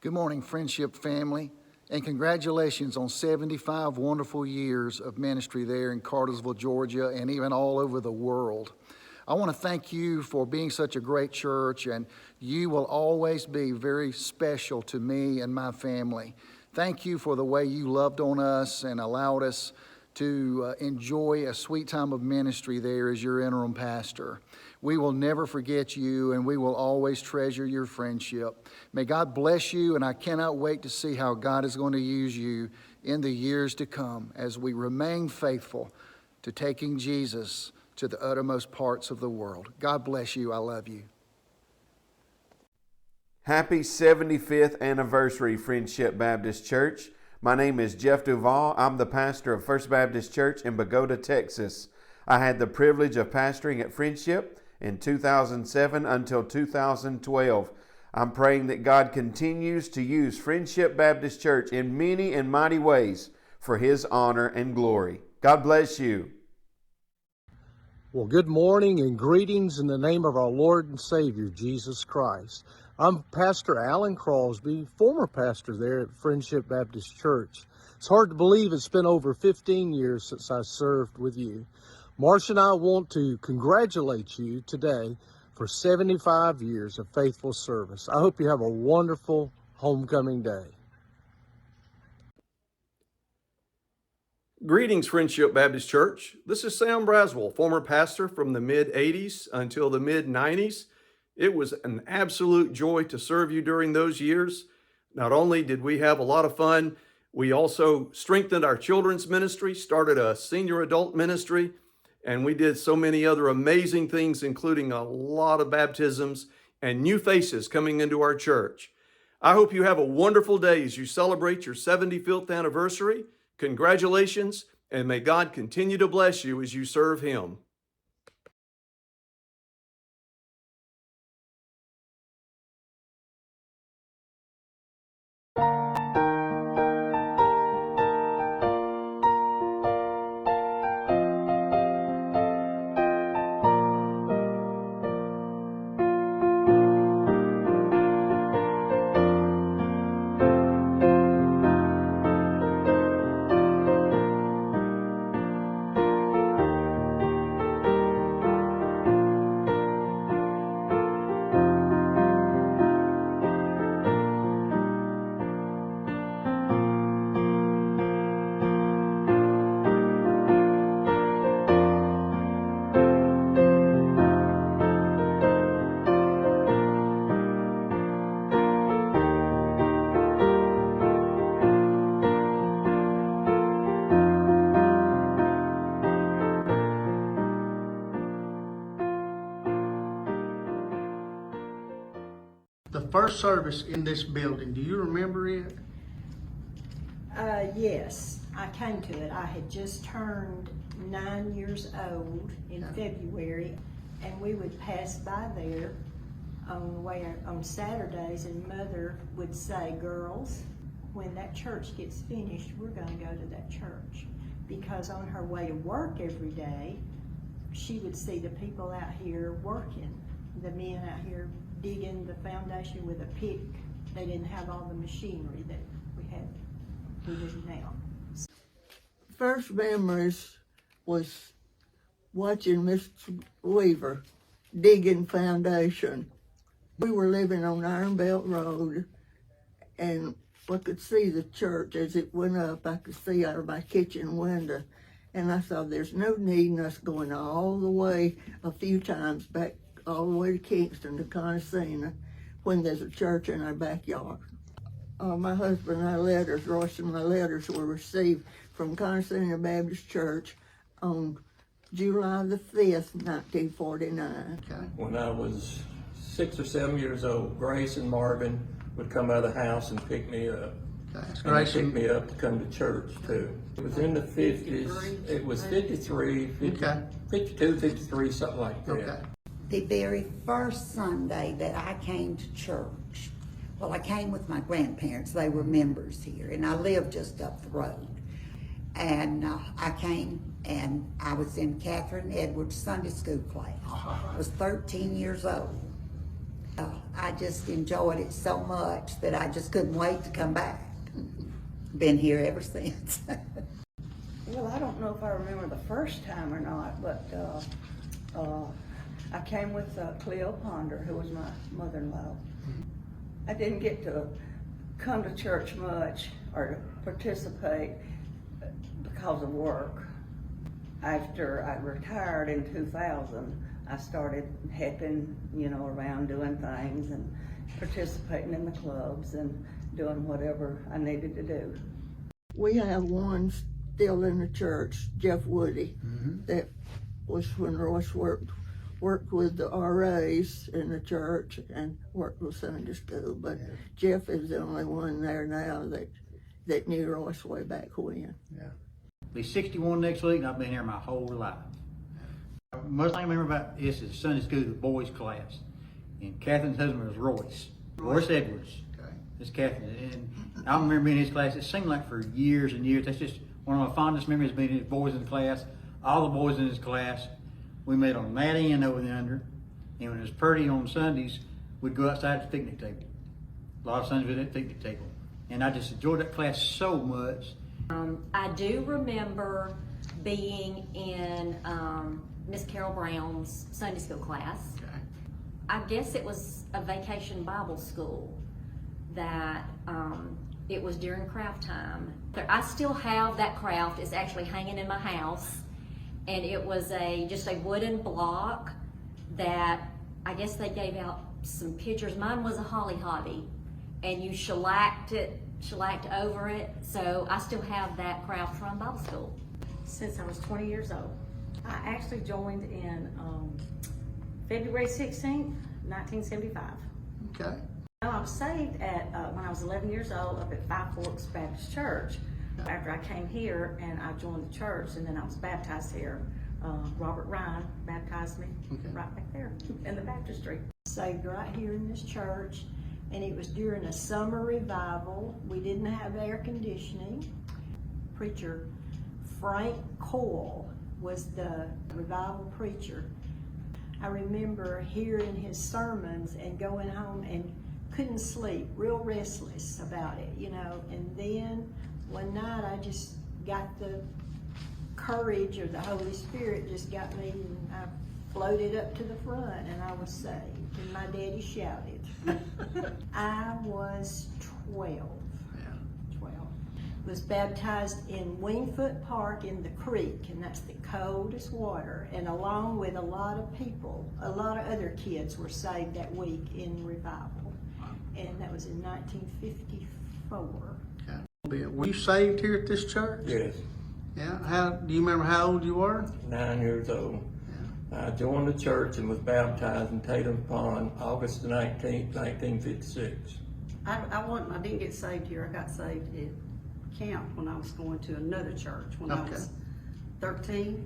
Good morning, Friendship family, and congratulations on 75 wonderful years of ministry there in Cartersville, Georgia, and even all over the world. I want to thank you for being such a great church, and you will always be very special to me and my family. Thank you for the way you loved on us and allowed us to enjoy a sweet time of ministry there as your interim pastor. We will never forget you, and we will always treasure your friendship. May God bless you, and I cannot wait to see how God is going to use you in the years to come as we remain faithful to taking Jesus to the uttermost parts of the world. God bless you. I love you. Happy 75th anniversary, Friendship Baptist Church. My name is Jeff Duvall. I'm the pastor of First Baptist Church in Bogota, Texas. I had the privilege of pastoring at Friendship in 2007 until 2012. I'm praying that God continues to use Friendship Baptist Church in many and mighty ways for His honor and glory. God bless you. Well, good morning and greetings in the name of our Lord and Savior, Jesus Christ. I'm Pastor Alan Crosby, former pastor there at Friendship Baptist Church. It's hard to believe it's been over 15 years since I served with you. Marcia and I want to congratulate you today for 75 years of faithful service. I hope you have a wonderful homecoming day. Greetings, Friendship Baptist Church. This is Sam Braswell, former pastor from the mid-'80s until the mid-'90s. It was an absolute joy to serve you during those years. Not only did we have a lot of fun, we also strengthened our children's ministry, started a senior adult ministry, and we did so many other amazing things, including a lot of baptisms and new faces coming into our church. I hope you have a wonderful day as you celebrate your 75th anniversary. Congratulations, and may God continue to bless you as you serve Him. The first service in this building, do you remember it? Yes, I came to it. I had just turned 9 years old in February, and we would pass by there on the way on Saturdays, and Mother would say, "Girls, when that church gets finished, we're going to go to that church." Because on her way to work every day, she would see the people out here working, the men out here digging the foundation with a pick. They didn't have all the machinery that we do now. First memories was watching Mr. Weaver digging foundation. We were living on Iron Belt Road, and I could see the church as it went up. I could see out of my kitchen window, and I thought there's no need in us going all the way a few times back all the way to Kingston to Conisina when there's a church in our backyard. My husband and our letters, Royce and my letters were received from Conisina Baptist Church on July the 5th, 1949. Okay. When I was 6 or 7 years old, Grace and Marvin would come out of the house and pick me up. That's And great. they picked me up to come to church too. It was in the 50s. It was 53, 50, Okay. 52, 53, something like that. Okay. The very first Sunday that I came to church, well, I came with my grandparents. They were members here, and I lived just up the road. And I came, and I was in Catherine Edwards Sunday school class. I was 13 years old. I just enjoyed it so much that I just couldn't wait to come back. Been here ever since. Well, I don't know if I remember the first time or not, but I came with Cleo Ponder, who was my mother-in-law. I didn't get to come to church much or to participate because of work. After I retired in 2000, I started helping, around doing things and participating in the clubs and doing whatever I needed to do. We have one still in the church, Jeff Woody, that was when Royce worked with the RAs in the church and worked with Sunday school. But Jeff is the only one there now that knew Royce way back when. Be 61 next week, and I've been here my whole life. Most thing I remember about this is Sunday school, the boys' class. And Catherine's husband was Royce Edwards. It's Catherine. And I remember being in his class. It seemed like for years and years. That's just one of my fondest memories, being his boys in the class. All the boys in his class. We met on that end over the under. And when it was pretty on Sundays, we'd go outside to the picnic table. A lot of Sundays we'd at the picnic table. And I just enjoyed that class so much. I do remember being in Miss Carol Brown's Sunday school class. I guess it was a vacation Bible school that it was during craft time. I still have that craft. It's actually hanging in my house. And it was just a wooden block that I guess they gave out some pictures. Mine was a holly hobby, and you shellacked over it. So I still have that craft from Bible school. Since I was 20 years old. I actually joined in February 16th, 1975. Okay. I was saved when I was 11 years old up at Five Forks Baptist Church. After I came here and I joined the church, and then I was baptized here. Robert Ryan baptized me right back there in the baptistry. Saved right here in this church, and it was during a summer revival. We didn't have air conditioning. Preacher Frank Coyle was the revival preacher. I remember hearing his sermons and going home and couldn't sleep, real restless about it, and then one night I just got the courage, or the Holy Spirit just got me, and I floated up to the front and I was saved, and my daddy shouted. I was 12. 12. Was baptized in Wingfoot Park in the creek, and that's the coldest water, and along with a lot of people, a lot of other kids were saved that week in revival, and that was in 1954. Were you saved here at this church? Yes, Yeah. Do you remember how old you were? 9 years old. I joined the church and was baptized in Tatum Pond August the 19th, 1956. I didn't get saved here. I got saved at camp when I was going to another church when I was 13.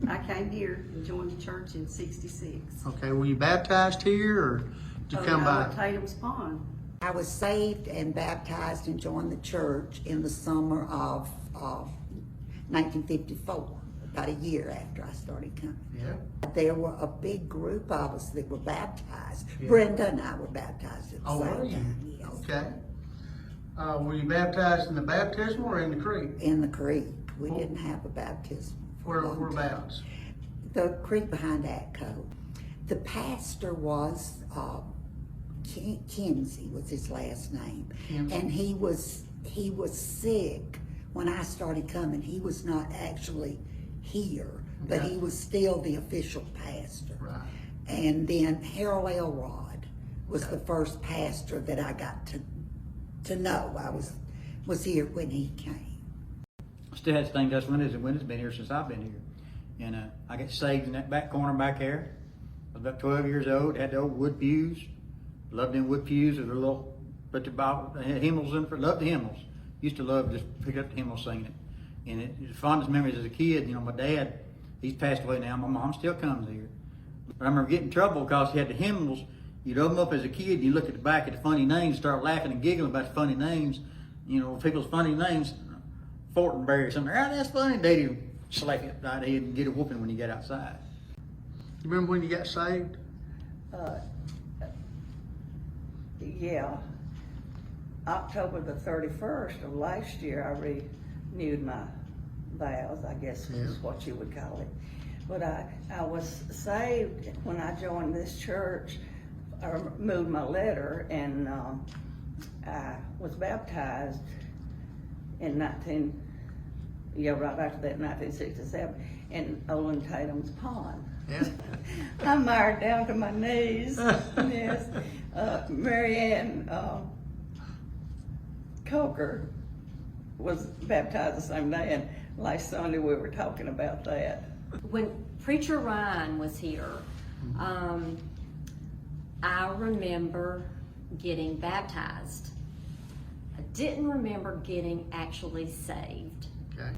I came here and joined the church in 66. Okay. Were you baptized here, or did you come by? At Tatum's Pond. I was saved and baptized and joined the church in the summer of 1954, about a year after I started coming. Yeah. There were a big group of us that were baptized. Brenda and I were baptized at the Oh, same were you? time. Yes. Okay. Were you baptized in the baptism or in the creek? In the creek. We didn't have a baptism. Whereabouts? The creek behind Atco. The pastor was Kinsey was his last name, and he was sick when I started coming. He was not actually here, but he was still the official pastor. Right. And then Harold Elrod was the first pastor that I got to know. I was here when he came. I still had stained glass windows, and windows been here since I've been here. And I got saved in that back corner back there. I was about 12 years old, had the old wood pews. Loved them wood pews with a little, put the Bible, had hymnals in it. Loved the hymnals. Used to love just pick up the hymnals, singing it. And it was fondest memories as a kid. My dad, he's passed away now. My mom still comes here. But I remember getting in trouble because he had the hymnals. You'd open them up as a kid, and you look at the back of the funny names, start laughing and giggling about the funny names. People's funny names. Fortenberry or something. Oh, that's funny. Daddy would slap you upside the head and get a whooping when you got outside. You remember when you got saved? Yeah. October the 31st of last year, I renewed my vows, I guess is what you would call it. But I was saved when I joined this church, or moved my letter, and I was baptized in right after that, 1967, in Olin Tatum's pond. Yeah. I'm mired down to my knees. Yes. Mary Ann Coker was baptized the same day, and last Sunday we were talking about that. When Preacher Ryan was here, I remember getting baptized. I didn't remember getting actually saved. Okay.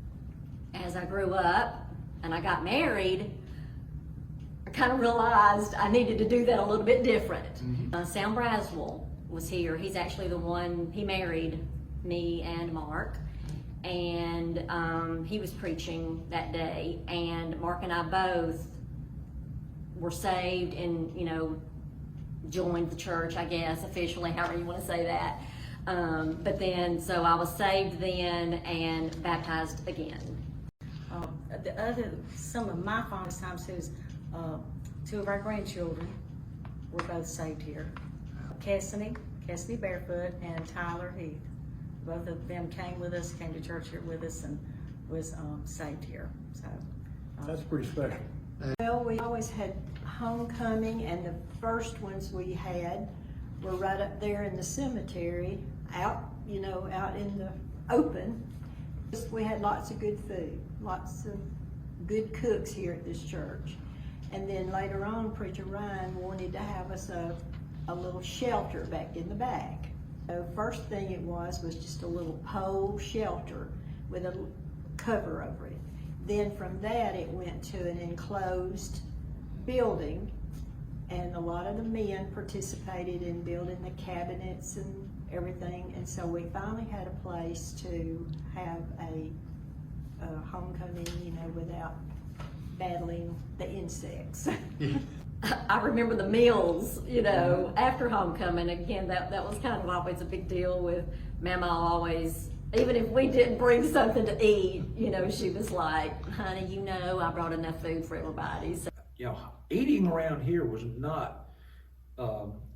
As I grew up and I got married, I kind of realized I needed to do that a little bit different. Sam Braswell was here. He's actually the one, he married me and Mark. And he was preaching that day, and Mark and I both were saved and, you know, joined the church, I guess, officially, however you want to say that. But then, so I was saved then and baptized again. Some of my fondest times is two of our grandchildren were both saved here. Cassidy Barefoot and Tyler Heath. Both of them came to church here with us, and was saved here. So That's pretty special. Well, we always had homecoming, and the first ones we had were right up there in the cemetery, out in the open. We had lots of good food, lots of good cooks here at this church. And then later on, Preacher Ryan wanted to have us a little shelter back in the back. The first thing it was just a little pole shelter with a cover over it. Then from that it went to an enclosed building, and a lot of the men participated in building the cabinets and everything, and so we finally had a place to have a homecoming, without battling the insects. I remember the meals, after homecoming. Again, that was kind of always a big deal with Mama. Always, even if we didn't bring something to eat, she was like, honey, I brought enough food for everybody. So. Eating around here was not,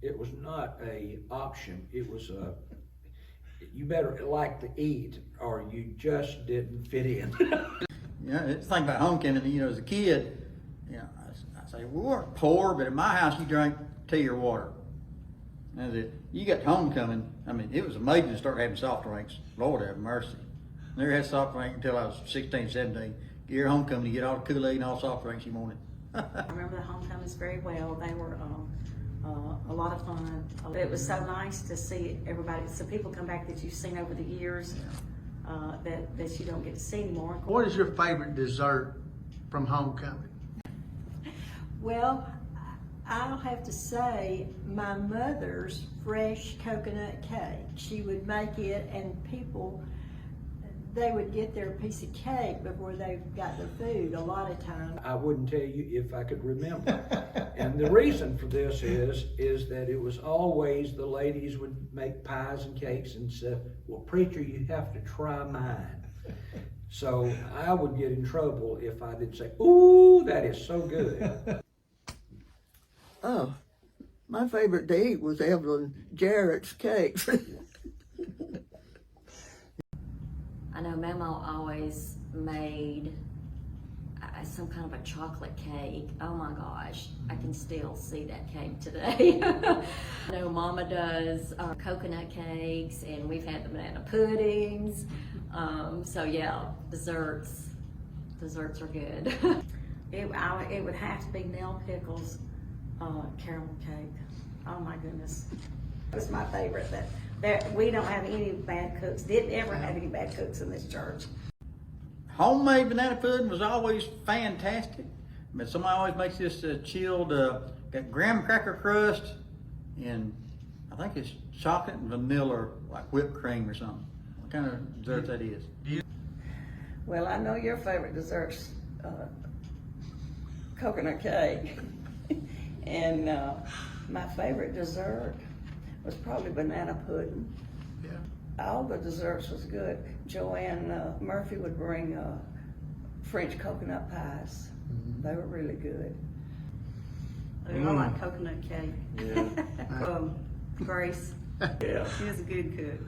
it was not a option. It was you better like to eat or you just didn't fit in. The thing about homecoming, as a kid, I say, we weren't poor, but in my house you drank tea or water. And you got to homecoming, it was amazing to start having soft drinks. Lord have mercy. Never had soft drink until I was 16, 17. Get your homecoming, you get all the Kool-Aid and all the soft drinks you wanted. I remember the homecomings very well. They were a lot of fun. It was so nice to see everybody, some people come back that you've seen over the years that you don't get to see anymore. What is your favorite dessert from homecoming? Well, I'll have to say my mother's fresh coconut cake. She would make it, and people, they would get their piece of cake before they got their food a lot of times. I wouldn't tell you if I could remember. And the reason for this is that it was always the ladies would make pies and cakes and say, well, preacher, you have to try mine. So I would get in trouble if I didn't say, ooh, that is so good. Oh, my favorite to eat was Evelyn Jarrett's cakes. I know Mama always made some kind of a chocolate cake. Oh my gosh, I can still see that cake today. I know Mama does coconut cakes, and we've had the banana puddings. So yeah, desserts are good. It would have to be Nell Pickles caramel cake. Oh my goodness. It was my favorite. That we don't have any bad cooks. Didn't ever have any bad cooks in this church. Homemade banana pudding was always fantastic. But somebody always makes this chilled, got graham cracker crust, and I think it's chocolate and vanilla, like whipped cream or something. What kind of dessert that is? Well, I know your favorite dessert's coconut cake. And my favorite dessert, was probably banana pudding. Yeah. All the desserts was good. Joanne Murphy would bring French coconut pies. They were really good. I like coconut cake. Yeah. Grace, Yeah. she was a good cook.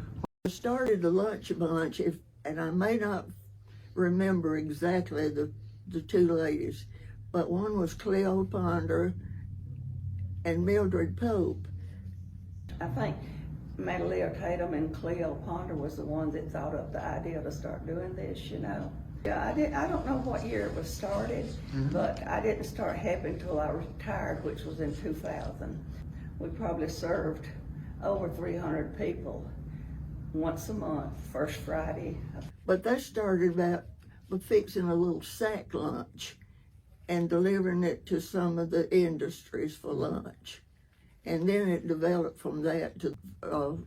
I started the lunch bunch, and I may not remember exactly the two ladies, but one was Cleo Ponder and Mildred Pope. I think Madalia Tatum and Cleo Ponder was the one that thought up the idea to start doing this, you know. Yeah, I don't know what year it was started, but I didn't start helping until I retired, which was in 2000. We probably served over 300 people once a month, first Friday. But that started about fixing a little sack lunch and delivering it to some of the industries for lunch. And then it developed from that to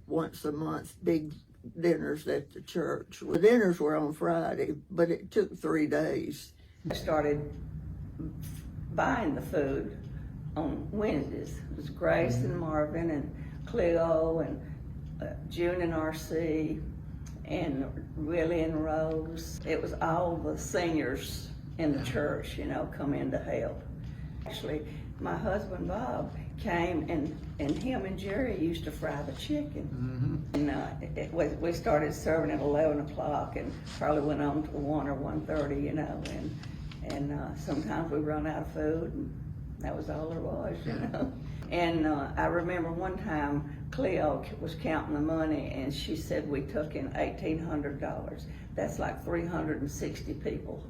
once a month big dinners at the church. The dinners were on Friday, but it took 3 days. I started buying the food on Wednesdays. It was Grace and Marvin and Cleo and June and RC and Willie and Rose. It was all the seniors in the church, you know, come in to help. Actually, my husband Bob came and him and Jerry used to fry the chicken. And we started serving at 11 o'clock and probably went on to 1 or 1:30, you know, and sometimes we run out of food and that was all there was, you know. And I remember one time Cleo was counting the money and she said we took in $1,800. That's like 360 people.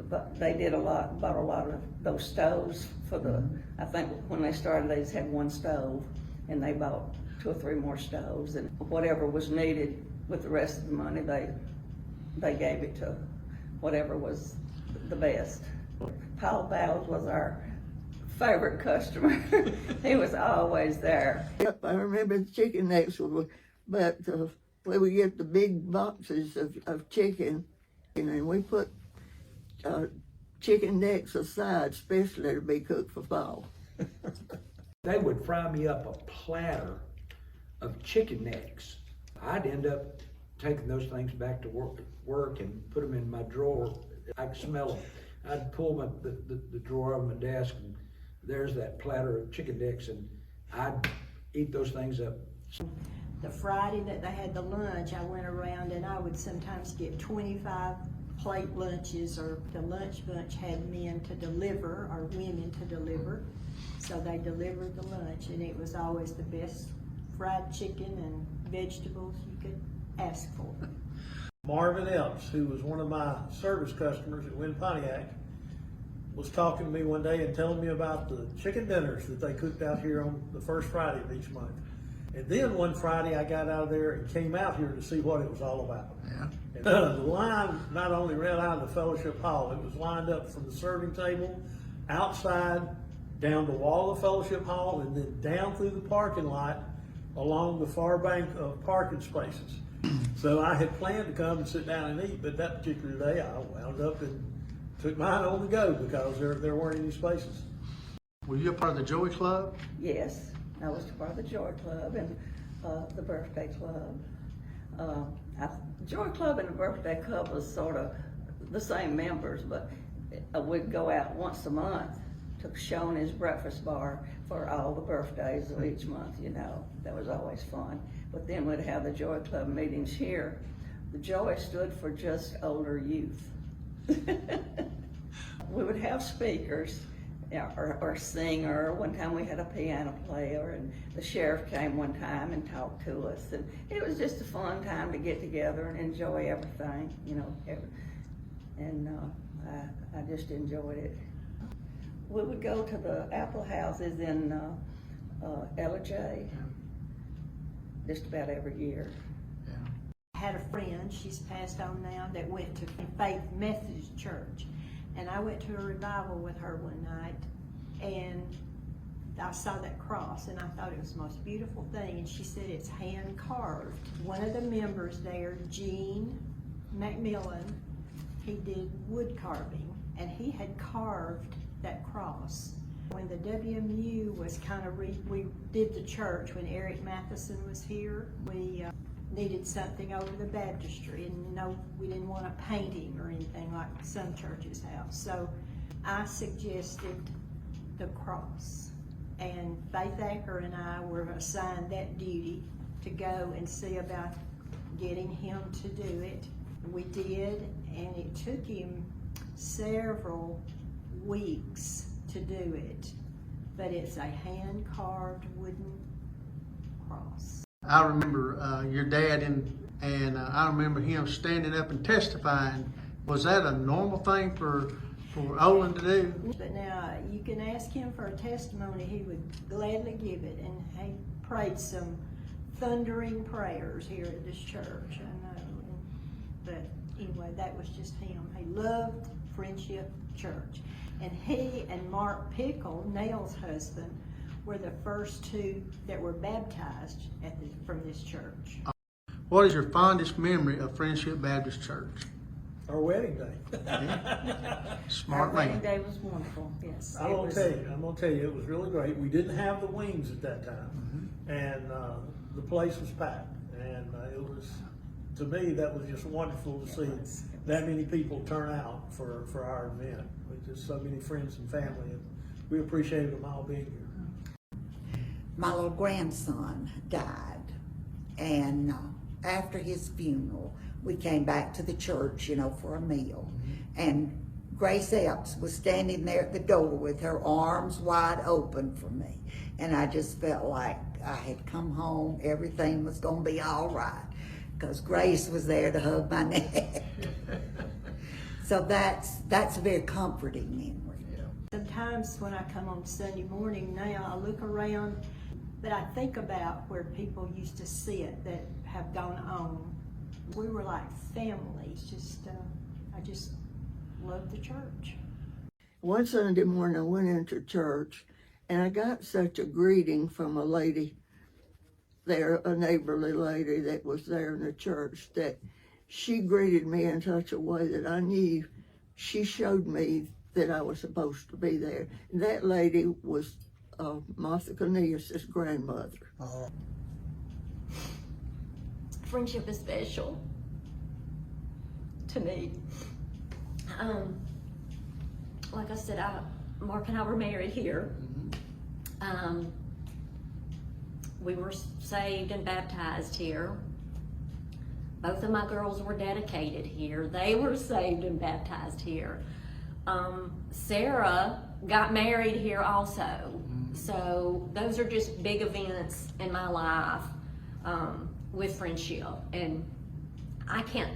But they did bought a lot of those stoves for the, I think when they started they just had one stove and they bought 2 or 3 more stoves, and whatever was needed with the rest of the money they gave it to whatever was the best. Paul Bowles was our favorite customer. He was always there. Yep, I remember the chicken necks, but we would get the big boxes of chicken, and we put chicken necks aside, especially to be cooked for fall. They would fry me up a platter of chicken necks. I'd end up taking those things back to work and put them in my drawer. I could smell them. I'd pull the drawer of my desk and there's that platter of chicken necks, and I'd eat those things up. The Friday that they had the lunch, I went around and I would sometimes get 25 plate lunches, or the lunch bunch had men to deliver or women to deliver. So they delivered the lunch and it was always the best fried chicken and vegetables you could ask for. Marvin Epps, who was one of my service customers at Winn Pontiac, was talking to me one day and telling me about the chicken dinners that they cooked out here on the first Friday of each month. And then one Friday I got out of there and came out here to see what it was all about. Yeah. And the line not only ran out of the fellowship hall, it was lined up from the serving table, outside, down the wall of the fellowship hall, and then down through the parking lot along the far bank of parking spaces. So I had planned to come and sit down and eat, but that particular day I wound up and took mine on the go because there weren't any spaces. Were you a part of the Joey Club? Yes, I was part of the Joy Club and the Birthday Club. Joy Club and the Birthday Club was sort of the same members, but we'd go out once a month to Shoney's Breakfast Bar for all the birthdays of each month, you know. That was always fun. But then we'd have the Joy Club meetings here. The Joy stood for just older youth. We would have speakers or a singer. One time we had a piano player, and the sheriff came one time and talked to us. And it was just a fun time to get together and enjoy everything, you know. I just enjoyed it. We would go to the apple houses in Ella-J just about every year. I had a friend, she's passed on now, that went to Faith Methodist Church. And I went to a revival with her one night, and I saw that cross, and I thought it was the most beautiful thing. And she said it's hand carved. One of the members there, Gene McMillan, he did wood carving, and he had carved that cross. When the WMU was kind of we did the church when Eric Matheson was here. We needed something over the baptistry, and no, we didn't want a painting or anything like some churches have. So I suggested the cross, and Faith Acker and I were assigned that duty to go and see about getting him to do it. We did, and it took him several weeks to do it, but it's a hand-carved wooden cross. I remember your dad and I remember him standing up and testifying. Was that a normal thing for Olin to do? But now you can ask him for a testimony, he would gladly give it, and he prayed some thundering prayers here at this church, I know. But anyway, that was just him. He loved Friendship Church. And he and Mark Pickle, Nell's husband, were the first two that were baptized from this church. What is your fondest memory of Friendship Baptist Church? Our wedding day. Smart Our wedding man. day was wonderful, yes. I'm gonna tell you, it was really great. We didn't have the wings at that time, and the place was packed, and it was, to me, that was just wonderful to see that many people turn out for our event. With just so many friends and family, and we appreciated them all being here. My little grandson died, and after his funeral, we came back to the church, for a meal, and Grace Epps was standing there at the door with her arms wide open for me, and I just felt like I had come home, everything was gonna be all right, because Grace was there to hug my neck. So that's a very comforting memory. Sometimes when I come on Sunday morning now, I look around, but I think about where people used to sit that have gone on. We were like families, I just loved the church. One Sunday morning, I went into church, and I got such a greeting from a lady there, a neighborly lady that was there in the church, that she greeted me in such a way that I knew she showed me that I was supposed to be there. And that lady was Martha Cornelius' grandmother. Friendship is special to me. Like I said, Mark and I were married here. We were saved and baptized here. Both of my girls were dedicated here. They were saved and baptized here. Sarah got married here also. So those are just big events in my life with Friendship. And I can't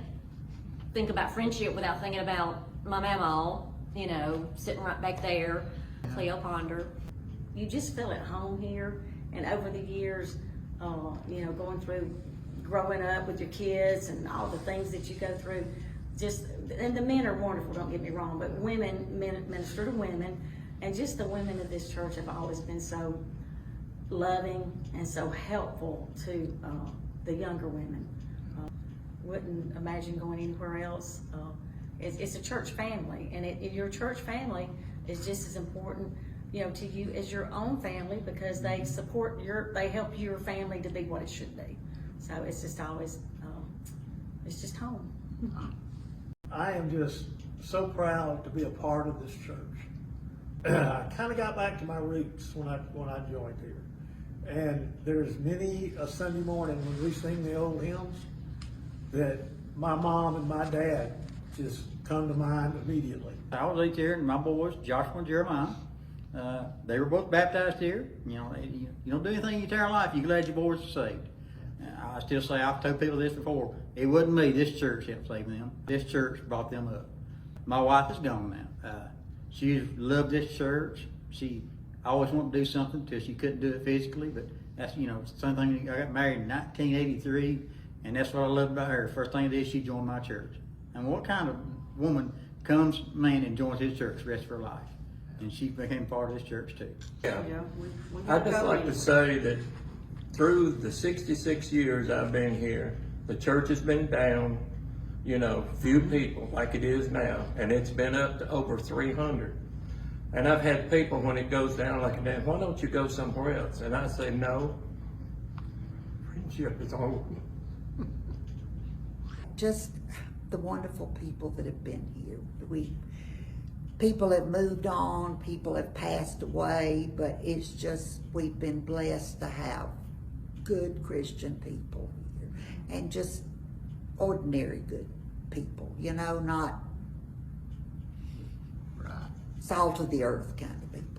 think about Friendship without thinking about my mama, sitting right back there, Cleo Ponder. You just feel at home here, and over the years, going through growing up with your kids and all the things that you go through, and the men are wonderful, don't get me wrong, but men minister to women, and just the women of this church have always been so loving and so helpful to the younger women. Wouldn't imagine going anywhere else. It's a church family, and your church family is just as important, to you as your own family, because they they help your family to be what it should be. So it's just always, it's just home. I am just so proud to be a part of this church. I kind of got back to my roots when I joined here. And there's many a Sunday morning when we sing the old hymns that my mom and my dad just come to mind immediately. I was 8 here, and my boys, Joshua and Jeremiah, they were both baptized here. You don't do anything in your entire life, you're glad your boys are saved. I still say, I've told people this before, it wasn't me, this church helped save them. This church brought them up. My wife is gone now. She loved this church. She always wanted to do something until she couldn't do it physically, but that's, something. I got married in 1983, and that's what I loved about her. First thing I did, she joined my church. And what kind of woman comes, and joins his church the rest of her life? And she became part of this church too. Yeah. I'd just like to say that through the 66 years I've been here, the church has been down, few people like it is now, and it's been up to over 300. And I've had people, when it goes down like that, why don't you go somewhere else? And I say, no, Friendship is home. Just the wonderful people that have been here. People have moved on, people have passed away, but it's just, we've been blessed to have good Christian people here, and just ordinary good people, you know, not salt of the earth kind of people.